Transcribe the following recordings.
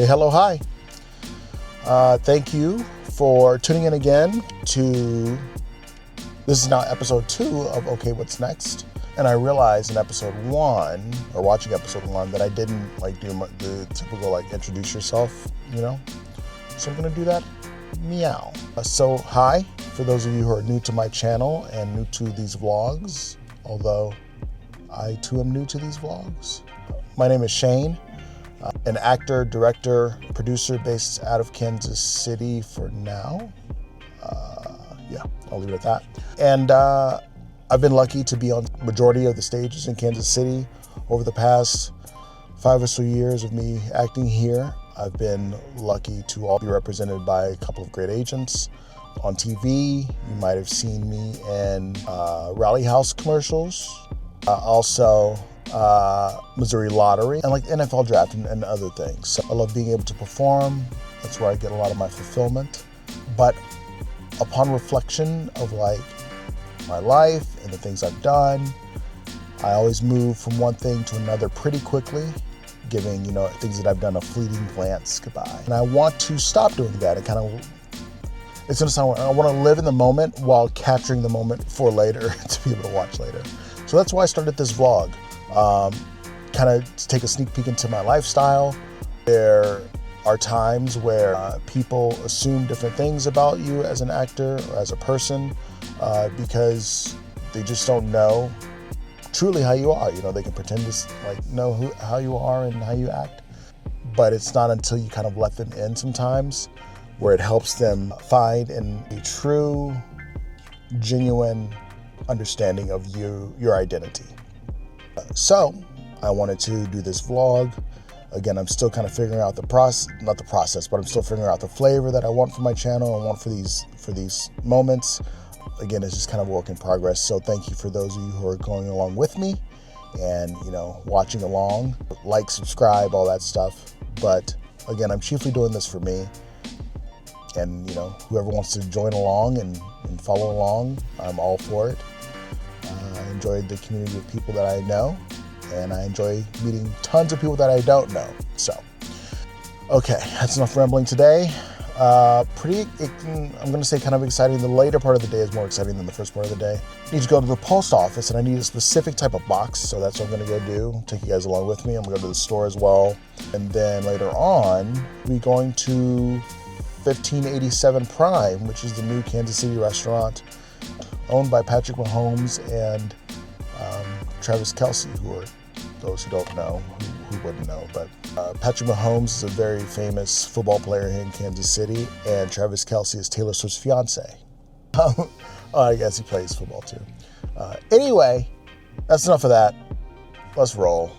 Say hello, hi. Thank you for tuning in again to, this is now episode 2 of Okay, What's Next? And I realized in episode 1, or watching episode 1, that I didn't do the typical introduce yourself, So I'm gonna do that, meow. So hi, for those of you who are new to my channel and new to these vlogs, although I too am new to these vlogs. My name is Shane, an actor, director, producer based out of Kansas City for now. I'll leave it at that. And I've been lucky to be on the majority of the stages in Kansas City over the past 5 or so years of me acting here. I've been lucky to all be represented by a couple of great agents on TV. You might have seen me in Rally House commercials, also Missouri Lottery, and NFL Draft and other things. So I love being able to perform. That's where I get a lot of my fulfillment. But upon reflection of my life and the things I've done, I always move from one thing to another pretty quickly, giving things that I've done a fleeting glance goodbye. And I want to stop doing that. It's gonna sound, I want to live in the moment while capturing the moment for later to be able to watch later. So that's why I started this vlog, kind of to take a sneak peek into my lifestyle. There are times where people assume different things about you as an actor or as a person because they just don't know truly how you are. They can pretend to know how you are and how you act, but it's not until you kind of let them in sometimes where it helps them find a true, genuine understanding of your identity. So I wanted to do this vlog. Again, I'm still kind of figuring out the process, not the process, but I'm still figuring out the flavor that I want for my channel. I want for these moments. Again, it's just kind of a work in progress. So thank you for those of you who are going along with me and, watching along, subscribe, all that stuff. But again, I'm chiefly doing this for me. And, whoever wants to join along and follow along, I'm all for it. I enjoyed the community of people that I know, and I enjoy meeting tons of people that I don't know. So, okay, that's enough rambling today. I'm going to say kind of exciting. The later part of the day is more exciting than the first part of the day. I need to go to the post office, and I need a specific type of box, so that's what I'm going to go do. Take you guys along with me. I'm going to go to the store as well. And then later on, we're going to 1587 Prime, which is the new Kansas City restaurant owned by Patrick Mahomes and Travis Kelce, who are those who don't know, who wouldn't know. But Patrick Mahomes is a very famous football player here in Kansas City, and Travis Kelce is Taylor Swift's fiance. I guess he plays football too. Anyway, that's enough of that. Let's roll.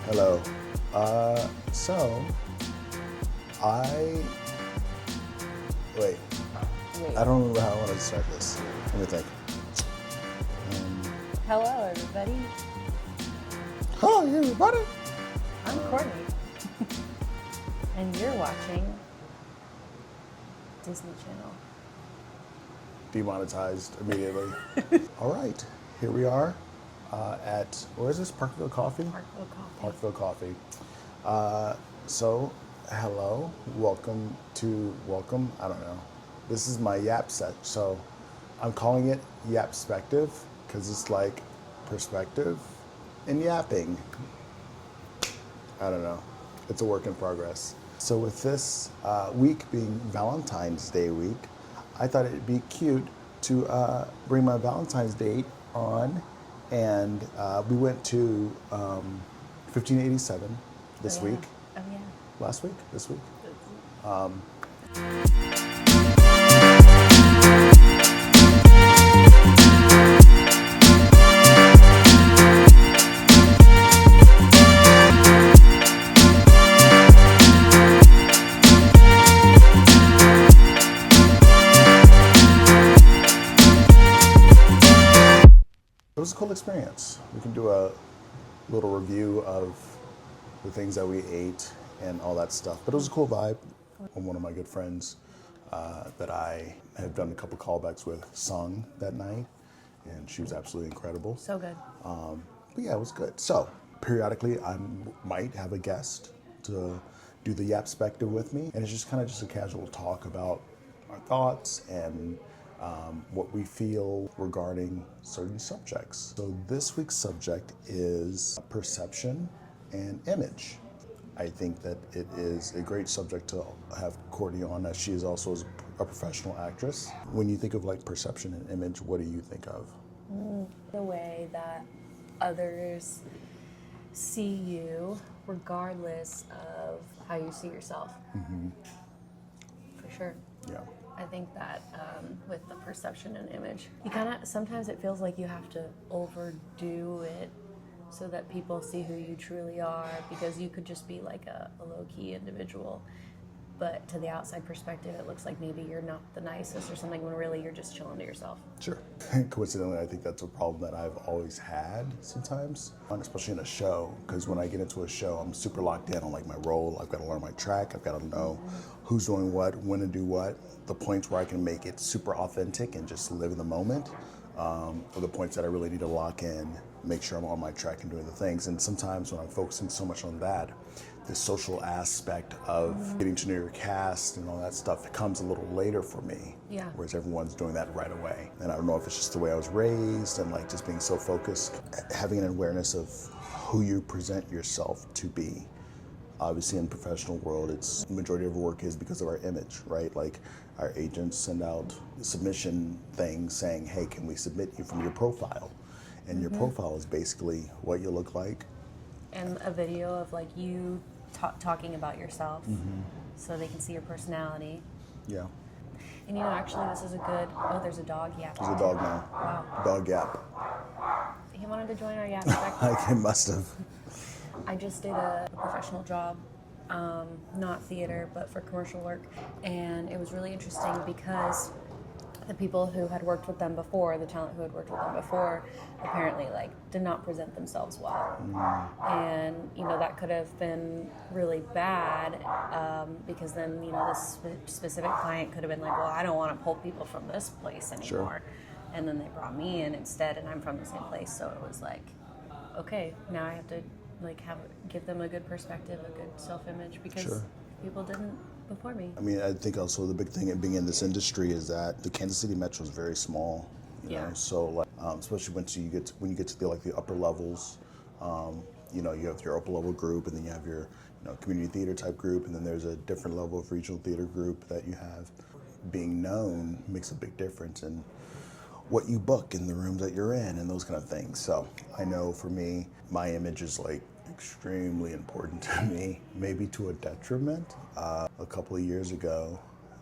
Hello. So, I... Wait. I don't remember how I want to start this. Let me think. Hello, everybody. Hello, everybody. I'm Courtney. And you're watching Disney Channel. Demonetized immediately. All right. Here we are at, where is this? Parkville Coffee? Parkville Coffee. Parkville Coffee. So, hello. Welcome. I don't know. This is my Yap set. So, I'm calling it Yapspective because it's like perspective and yapping. I don't know. It's a work in progress. So with this week being Valentine's Day week, I thought it'd be cute to bring my Valentine's date on, and we went to 1587 this week. Oh, yeah. Last week? This week? It was a cool experience. We can do a little review of the things that we ate and all that stuff. But it was a cool vibe. One of my good friends that I have done a couple callbacks with sung that night, and she was absolutely incredible. So good. But yeah, it was good. So periodically, I might have a guest to do the Yapspective with me, and it's just kind of just a casual talk about our thoughts and what we feel regarding certain subjects. So this week's subject is perception and image. I think that it is a great subject to have Courtney on, as she is also a professional actress. When you think of like perception and image, what do you think of? The way that others see you, regardless of how you see yourself. Mm-hmm. For sure. Yeah. I think that with the perception and image, you kind of, sometimes it feels like you have to overdo it so that people see who you truly are, because you could just be like a low-key individual, but to the outside perspective it looks like maybe you're not the nicest or something, when really you're just chilling to yourself. Sure. Coincidentally, I think that's a problem that I've always had sometimes, especially in a show, because when I get into a show, I'm super locked in on like my role. I've got to learn my track. I've got to know who's doing what, when to do what, the points where I can make it super authentic and just live in the moment, or the points that I really need to lock in, make sure I'm on my track and doing the things. And sometimes when I'm focusing so much on that, the social aspect of getting to know your cast and all that stuff, it comes a little later for me. Yeah. Whereas everyone's doing that right away. And I don't know if it's just the way I was raised and like just being so focused, having an awareness of who you present yourself to be. Obviously in the professional world, it's the majority of our work is because of our image, right? Like our agents send out submission things saying, hey, can we submit you from your profile? And your profile is basically what you look like. And a video of like you talking about yourself, so they can see your personality. Yeah. And you know, actually this is a good, oh, there's a dog yapping. There's a dog now. Wow. Dog yap. He wanted to join our yap spectrum. I must have. I just did a professional job, not theater, but for commercial work. And it was really interesting because the people who had worked with them before, the talent who had worked with them before, apparently like did not present themselves well. And you know, that could have been really bad, because then, you know, this specific client could have been like, well, I don't want to pull people from this place anymore. Sure. And then they brought me in instead, and I'm from the same place, so it was like, okay, now I have to like give them a good perspective, a good self-image, because people didn't before me. I mean, I think also the big thing in being in this industry is that the Kansas City metro is very small. You know? So like, especially when you get to the upper levels, you know, you have your upper level group, and then you have your community theater type group, and then there's a different level of regional theater group that you have. Being known makes a big difference in what you book in the rooms that you're in and those kind of things. So I know for me, my image is like extremely important to me, maybe to a detriment. A couple of years ago,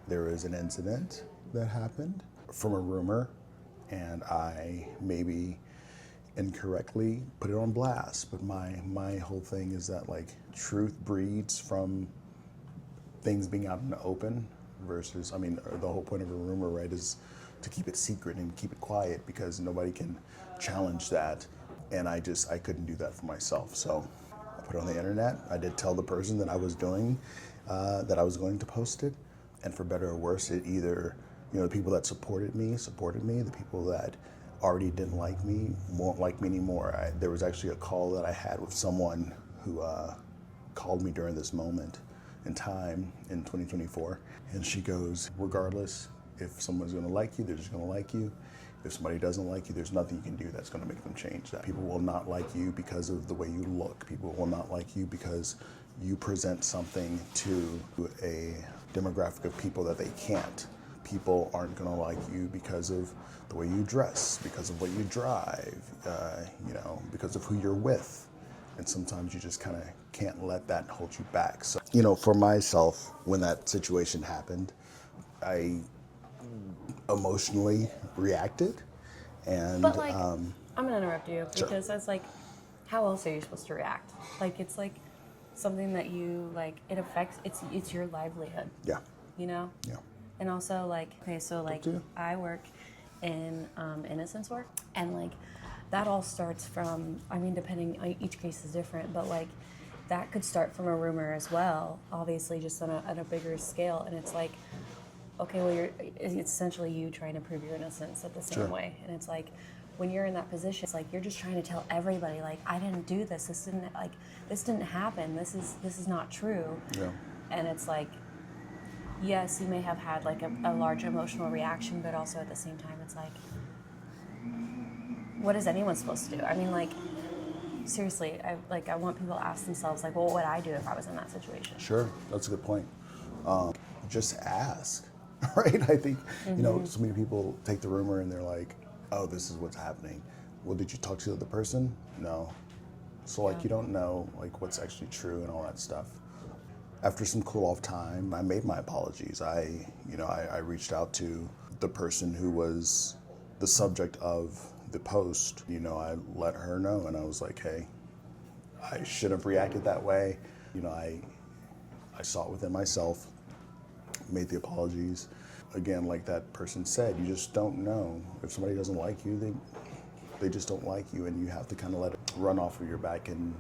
there was an incident that happened from a rumor, and I maybe incorrectly put it on blast. But my whole thing is that like truth breeds from things being out in the open versus, I mean, the whole point of a rumor, right, is to keep it secret and keep it quiet because nobody can challenge that. And I couldn't do that for myself. So I put it on the internet. I did tell the person that I was doing, that I was going to post it. And for better or worse, it either, the people that supported me. The people that already didn't like me won't like me anymore. There was actually a call that I had with someone who called me during this moment in time in 2024. And she goes, regardless, if someone's going to like you, they're just going to like you. If somebody doesn't like you, there's nothing you can do that's going to make them change that. People will not like you because of the way you look. People will not like you because you present something to a demographic of people that they can't. People aren't going to like you because of the way you dress, because of what you drive, because of who you're with. And sometimes you just kind of can't let that hold you back. So, for myself, when that situation happened, I emotionally reacted. And But like, I'm gonna interrupt you because that's like, how else are you supposed to react? Like, it's like something that you like. It affects. It's your livelihood. yeah, Yeah. And also like, okay, so like I work in innocence work, and like that all starts from. I mean, depending, each case is different, but like that could start from a rumor as well. Obviously, just on a bigger scale, and it's like, okay, well, it's essentially you trying to prove your innocence at the same way. And it's like, when you're in that position, it's like you're just trying to tell everybody, like, I didn't do this. This didn't happen. This is not true. Yeah. And it's like, yes, you may have had like a large emotional reaction, but also at the same time, it's like, what is anyone supposed to do? I mean, like, seriously, I want people to ask themselves, like, well, what would I do if I was in that situation? Sure, that's a good point. Just ask, right? I think, so many people take the rumor and they're like, oh, this is what's happening. Well, did you talk to the other person? No. So like, you don't know like what's actually true and all that stuff. After some cool off time, I made my apologies. I reached out to the person who was the subject of the post. I let her know and I was like, hey, I should have reacted that way. I saw it within myself, made the apologies. Again, like that person said, you just don't know. If somebody doesn't like you, they just don't like you, and you have to kind of let it run off of your back and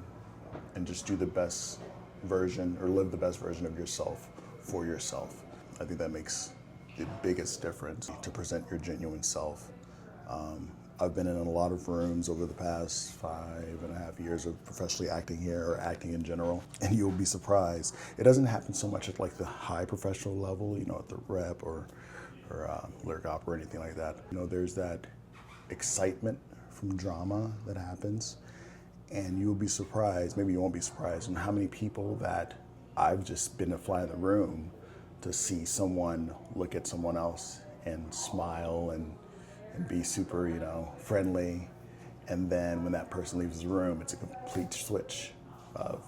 just do the best version or live the best version of yourself for yourself. I think that makes the biggest difference, to present your genuine self. I've been in a lot of rooms over the past 5.5 years of professionally acting here or acting in general, and you'll be surprised. It doesn't happen so much at like the high professional level, at the rep or lyric opera or anything like that. There's that excitement from drama that happens, and you'll be surprised, maybe you won't be surprised, in how many people that I've just been a fly in the room to see someone look at someone else and smile and be super, friendly. And then when that person leaves the room, it's a complete switch of,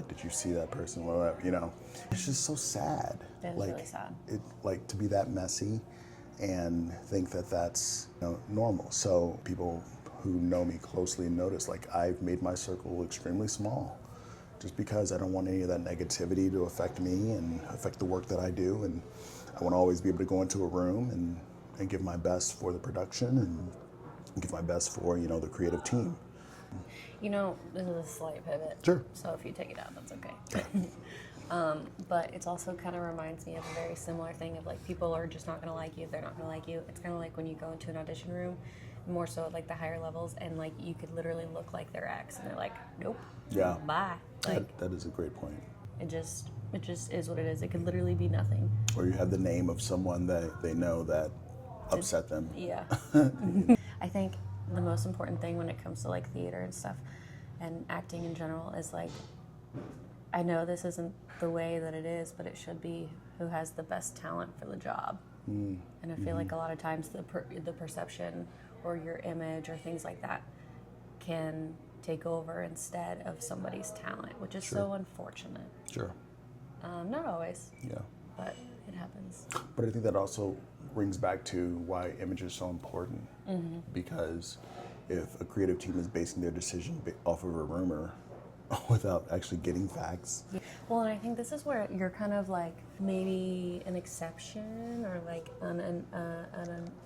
did you see that person? Whatever, It's just so sad. It's really sad. To be that messy and think that that's normal. So people who know me closely notice, like, I've made my circle extremely small just because I don't want any of that negativity to affect me and affect the work that I do. And I want to always be able to go into a room and give my best for the production and give my best for, the creative team. This is a slight pivot. Sure. So if you take it out, that's okay. But it also kind of reminds me of a very similar thing of like, people are just not going to like you if they're not going to like you. It's kind of like when you go into an audition room, more so at like the higher levels, and like you could literally look like their ex and they're like, nope. Yeah. Bye. Like, that is a great point. It just is what it is. It could literally be nothing. Or you have the name of someone that they know that upset them. Yeah. I think the most important thing when it comes to like theater and stuff and acting in general is like, I know this isn't the way that it is, but it should be who has the best talent for the job. And I feel like a lot of times the perception or your image or things like that can take over instead of somebody's talent, which is so unfortunate. Sure. Not always. Yeah. But it happens. But I think that also brings back to why image is so important, because if a creative team is basing their decision off of a rumor without actually getting facts. Yeah. Well, and I think this is where you're kind of like maybe an exception or like an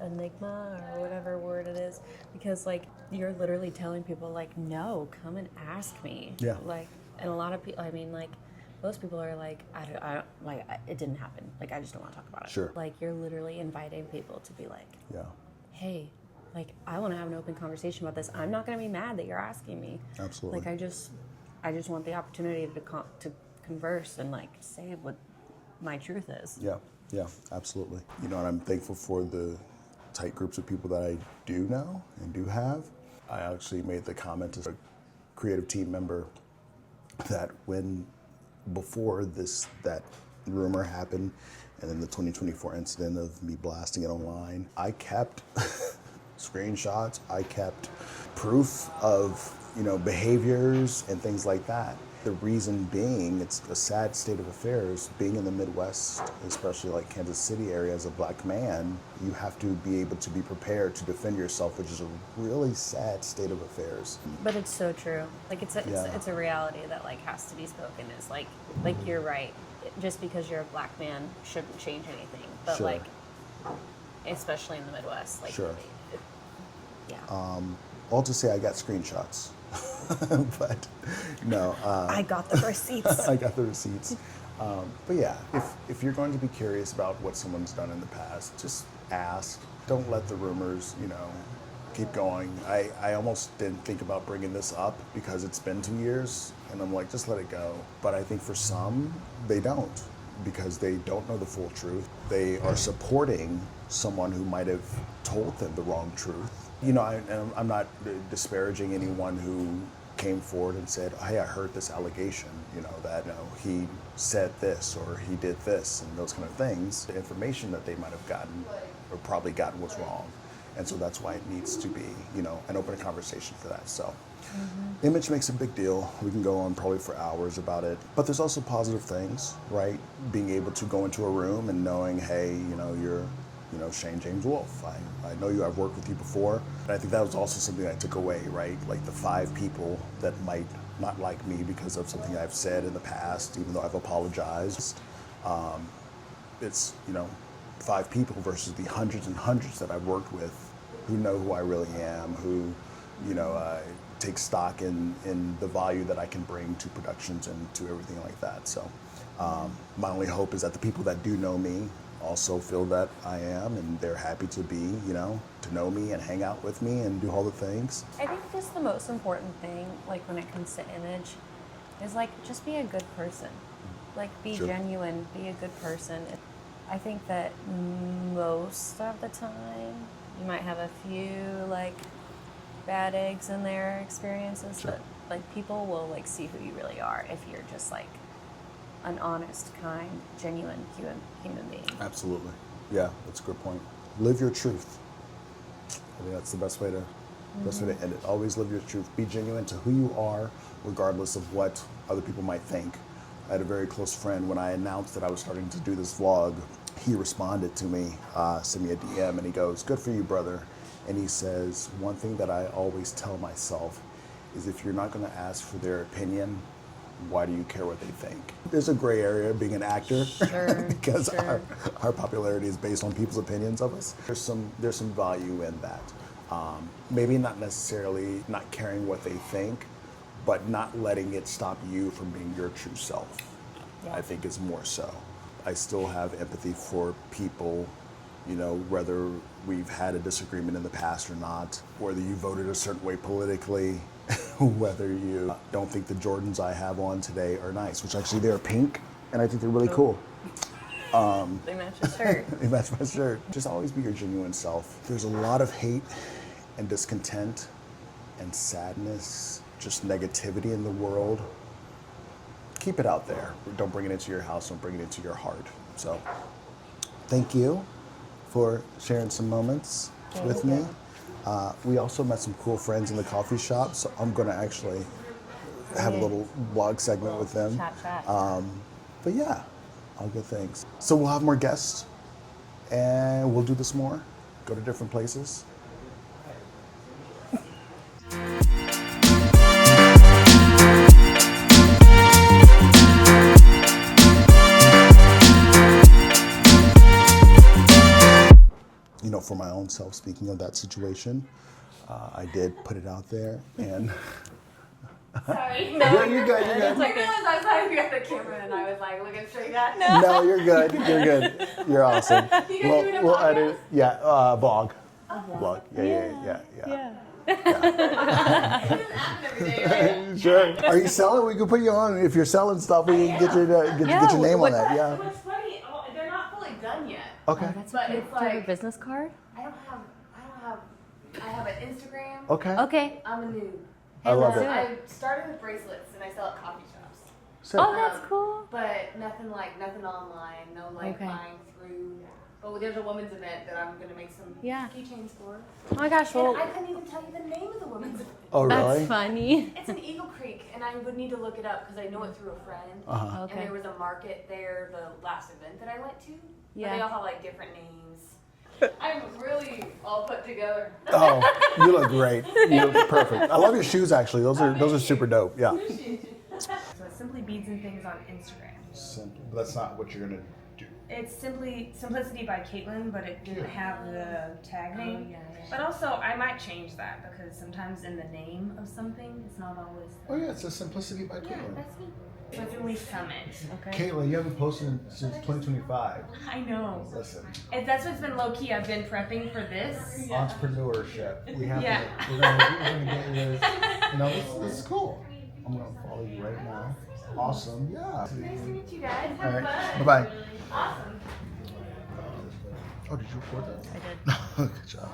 enigma or whatever word it is, because like you're literally telling people like, no, come and ask me. Yeah. Like, and a lot of people, I mean, like most people are like, it didn't happen. Like, I just don't want to talk about it. Sure. Like, you're literally inviting people to be like, Yeah. hey, like I want to have an open conversation about this. I'm not going to be mad that you're asking me. Absolutely. Like, I just want the opportunity to converse and like say what my truth is. Yeah, absolutely. You know, and I'm thankful for the tight groups of people that I do know and do have. I actually made the comment as a creative team member that before that rumor happened and then the 2024 incident of me blasting it online, I kept screenshots, I kept proof of, behaviors and things like that. The reason being, it's a sad state of affairs. Being in the Midwest, especially like Kansas City area, as a black man, you have to be able to be prepared to defend yourself, which is a really sad state of affairs. But it's so true. Like it's a reality that like has to be spoken. Is like you're right. Just because you're a black man shouldn't change anything. But Sure. like, especially in the Midwest, like Sure. yeah. All to say I got screenshots, but no. I got the receipts. I got the receipts. But yeah, if you're going to be curious about what someone's done in the past, just ask. Don't let the rumors, keep going. I almost didn't think about bringing this up because it's been 2 years, and I'm like, just let it go. But I think for some, they don't, because they don't know the full truth. They are supporting someone who might have told them the wrong truth. I'm not disparaging anyone who came forward and said, hey, I heard this allegation, that he said this or he did this and those kind of things. The information that they might have gotten or probably gotten was wrong. And so that's why it needs to be, an open conversation for that. So image makes a big deal. We can go on probably for hours about it. But there's also positive things, right? Being able to go into a room and knowing, hey, you're Shane James-Wolfe. I know you, I've worked with you before. And I think that was also something I took away, right? Like the 5 people that might not like me because of something I've said in the past, even though I've apologized. It's, 5 people versus the hundreds and hundreds that I've worked with who know who I really am, who, take stock in the value that I can bring to productions and to everything like that. So my only hope is that the people that do know me also feel that I am, and they're happy to be, to know me and hang out with me and do all the things. I think just the most important thing, like when it comes to image, is like just be a good person. Like be Sure. genuine, be a good person. I think that most of the time you might have a few like bad eggs in their experiences, Sure. but like people will like see who you really are if you're just like an honest, kind, genuine human being. Absolutely. Yeah, that's a good point. Live your truth. I think that's the best way to end it. Always live your truth. Be genuine to who you are, regardless of what other people might think. I had a very close friend, when I announced that I was starting to do this vlog, he responded to me, sent me a DM, and he goes, good for you, brother. And he says, one thing that I always tell myself is if you're not going to ask for their opinion, why do you care what they think? There's a gray area being an actor, Sure, because sure. our popularity is based on people's opinions of us. There's some value in that. Maybe not necessarily not caring what they think, but not letting it stop you from being your true self. Yeah. I think is more so. I still have empathy for people, whether we've had a disagreement in the past or not, whether you voted a certain way politically, whether you don't think the Jordans I have on today are nice, which actually they're pink, and I think they're really cool. They match your shirt. They match my shirt. Just always be your genuine self. There's a lot of hate and discontent and sadness, just negativity in the world. Keep it out there. Don't bring it into your house. Don't bring it into your heart. So thank you for sharing some moments with me. We also met some cool friends in the coffee shop, so I'm going to actually have a little vlog segment with them. Chat. But yeah, all good things. So we'll have more guests, and we'll do this more, go to different places. oneself. Speaking of that situation, I did put it out there, and Sorry. yeah, you're good. You're good. I realized I was like, you got the camera, and I was like looking straight at. No, you're good. You're good. You're awesome. You guys doing a We'll podcast? edit. Yeah, vlog. Vlog. Yeah. Every day, right? Sure. Are you selling? We can put you on. If you're selling stuff, we can get your get your name on that. Yeah. What's funny? They're not fully done yet. Okay. That's But cute. it's Do you have a like business card? I have an Instagram. Okay. Okay. I'm a noob. I love let's it. do I started with bracelets, and I sell at coffee shops. Sick. Oh, that's cool. But nothing online, no like Okay. buying through. But there's a women's event that I'm gonna make some Yeah. keychains for. Oh my gosh, And well, I couldn't even tell you the name of the women's event. Oh, that's really? funny. It's in Eagle Creek, and I would need to look it up because I know it through a friend. Uh-huh. Okay. And there was a market there the last event that I went to. But Yeah. they all have like different names. I'm really all put together. Oh, you look great. You look perfect. I love your shoes. Actually, those are super dope. Yeah. So it's Simply Beads and Things on Instagram. Simple. That's not what you're gonna do. It's simply Simplicity by Caitlin, but it didn't have the tag name. yeah. But also, I might change that because sometimes in the name of something, it's not always. Oh yeah, it's a Simplicity by Yeah, Caitlin. that's me. So it's Elise Summit. Okay. Caitlin, you haven't posted since 2025. I know. Listen, That's what's been low key. I've been prepping for this. entrepreneurship. We have Yeah. to. We're gonna get this. You know, this is cool. I'm gonna follow you right now. Awesome. Yeah. Nice to meet you guys. All Have right. fun. Bye bye. Awesome. Oh, did you record that? I did. Good job.